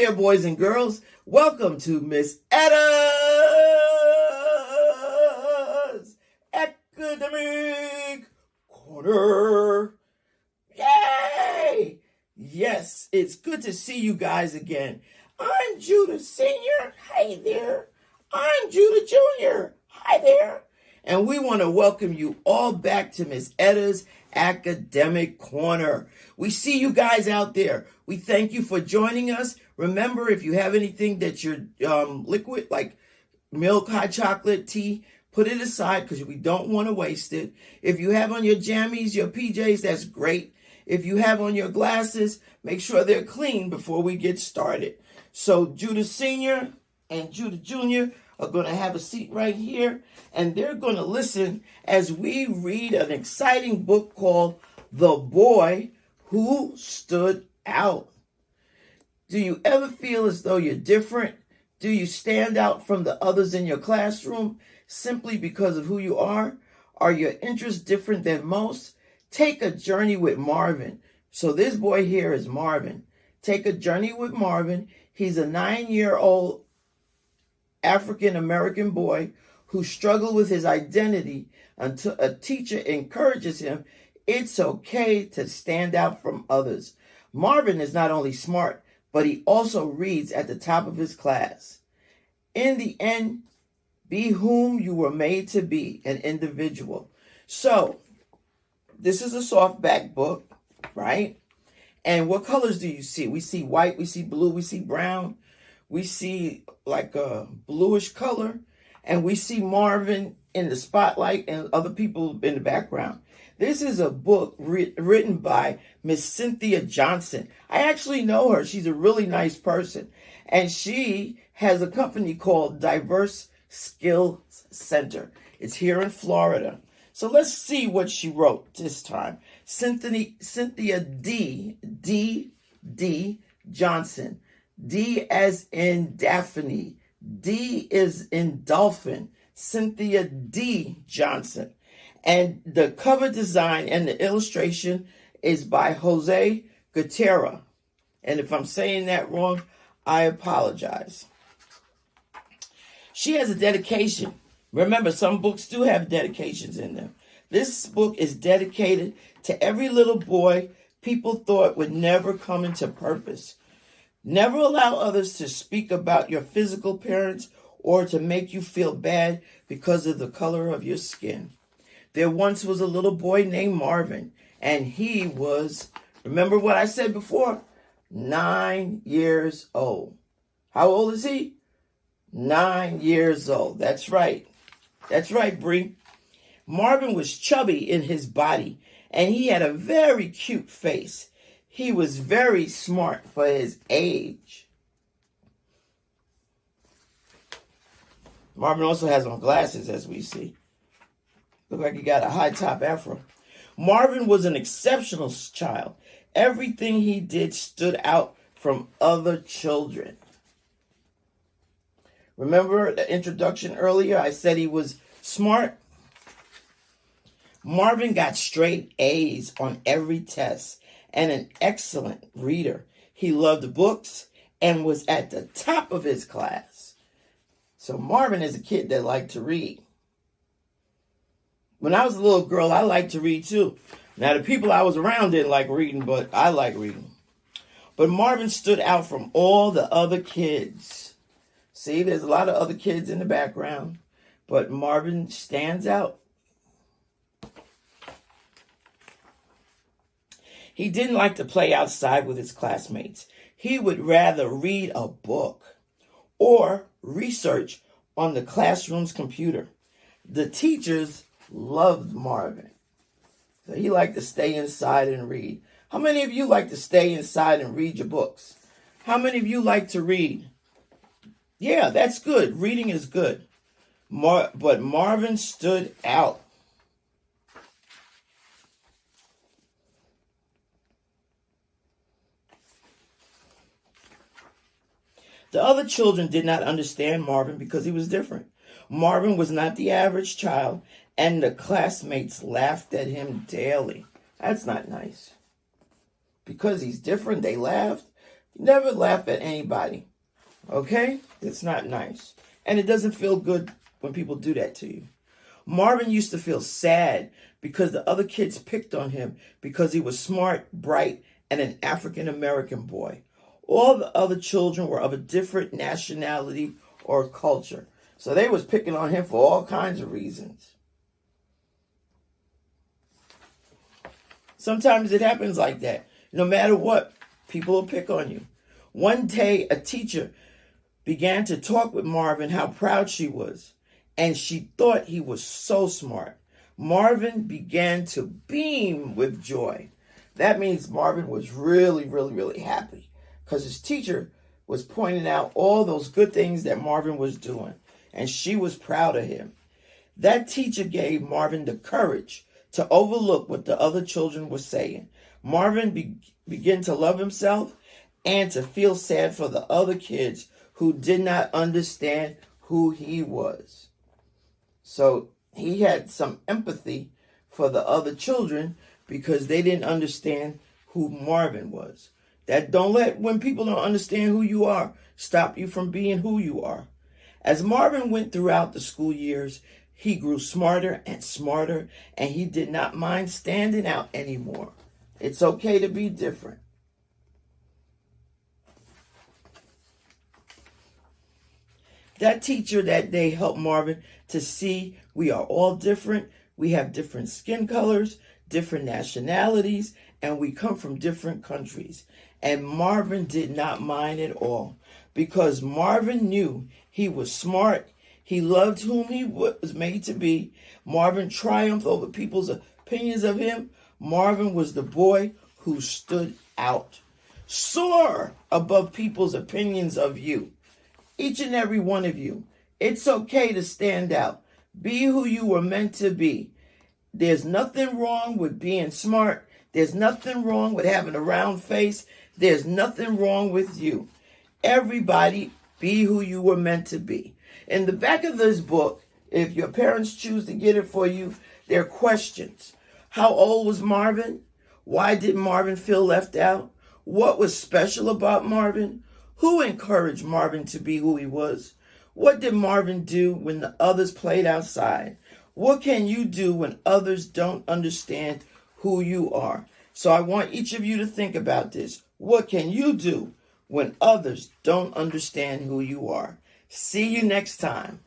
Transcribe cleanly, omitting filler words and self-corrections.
there, boys and girls. Welcome to Miss Etta's Academic Corner. Yay! Yes, it's good to see you guys again. I'm Judah Sr. Hi there. I'm Judah Jr. Hi there. And we want to welcome you all back to Miss Etta's Academic Corner. We see you guys out there. We thank you for joining us. Remember, if you have anything that you're liquid, like milk, hot chocolate, tea, put it aside because we don't want to waste it. If you have on your jammies, your PJs, that's great. If you have on your glasses, make sure they're clean before we get started. So Judah Sr. and Judah Jr. are going to have a seat right here, and they're going to listen as we read an exciting book called The Boy Who Stood Out. Do you ever feel as though you're different? Do you stand out from the others in your classroom simply because of who you are? Are your interests different than most? Take a journey with Marvin. So this boy here is Marvin. Take a journey with Marvin. He's a 9-year-old African-American boy who struggled with his identity until a teacher encourages him. It's okay to stand out from others. Marvin is not only smart, but he also reads at the top of his class. In the end, be whom you were made to be, an individual. So, this is a softback book, right? And what colors do you see? We see white, we see blue, we see brown. We see like a bluish color, and we see Marvin in the spotlight and other people in the background. This is a book written by Miss Cynthia Johnson. I actually know her. She's a really nice person, and she has a company called Diverse Skills Center. It's here in Florida. So let's see what she wrote this time. Cynthia D. Johnson. D as in Daphne. D is in dolphin. Cynthia D. Johnson. And the cover design and the illustration is by Jose Gutierrez. And if I'm saying that wrong, I apologize. She has a dedication. Remember, some books do have dedications in them. This book is dedicated to every little boy people thought would never come into purpose. Never allow others to speak about your physical appearance or to make you feel bad because of the color of your skin. There once was a little boy named Marvin, and he was, remember what I said before, 9 years old. How old is he? 9 years old. That's right. That's right, Bree. Marvin was chubby in his body, and he had a very cute face. He was very smart for his age. Marvin also has on glasses, as we see. Look like he got a high top afro. Marvin was an exceptional child. Everything he did stood out from other children. Remember the introduction earlier? I said he was smart. Marvin got straight A's on every test and an excellent reader. He loved books and was at the top of his class. So Marvin is a kid that liked to read. When I was a little girl, I liked to read too. Now, the people I was around didn't like reading, but I like reading. But Marvin stood out from all the other kids. See, there's a lot of other kids in the background, but Marvin stands out. He didn't like to play outside with his classmates. He would rather read a book or research on the classroom's computer. The teachers loved Marvin. So he liked to stay inside and read. How many of you like to stay inside and read your books? How many of you like to read? Yeah, that's good. Reading is good. But Marvin stood out. The other children did not understand Marvin because he was different. Marvin was not the average child, and the classmates laughed at him daily. That's not nice. Because he's different, they laughed. Never laugh at anybody. Okay? It's not nice. And it doesn't feel good when people do that to you. Marvin used to feel sad because the other kids picked on him because he was smart, bright, and an African American boy. All the other children were of a different nationality or culture. So they was picking on him for all kinds of reasons. Sometimes it happens like that. No matter what, people will pick on you. One day, a teacher began to talk with Marvin how proud she was, and she thought he was so smart. Marvin began to beam with joy. That means Marvin was really, really, really happy because his teacher was pointing out all those good things that Marvin was doing, and she was proud of him. That teacher gave Marvin the courage to overlook what the other children were saying. Marvin began to love himself and to feel sad for the other kids who did not understand who he was. So he had some empathy for the other children because they didn't understand who Marvin was. That don't let when people don't understand who you are stop you from being who you are. As Marvin went throughout the school years, he grew smarter and smarter, and he did not mind standing out anymore. It's okay to be different. That teacher that day helped Marvin to see we are all different. We have different skin colors, different nationalities, and we come from different countries. And Marvin did not mind at all because Marvin knew he was smart. He loved whom he was made to be. Marvin triumphed over people's opinions of him. Marvin was the boy who stood out. Soar above people's opinions of you. Each and every one of you. It's okay to stand out. Be who you were meant to be. There's nothing wrong with being smart. There's nothing wrong with having a round face. There's nothing wrong with you. Everybody be who you were meant to be. In the back of this book, if your parents choose to get it for you, there are questions. How old was Marvin? Why did Marvin feel left out? What was special about Marvin? Who encouraged Marvin to be who he was? What did Marvin do when the others played outside? What can you do when others don't understand who you are? So I want each of you to think about this. What can you do when others don't understand who you are? See you next time.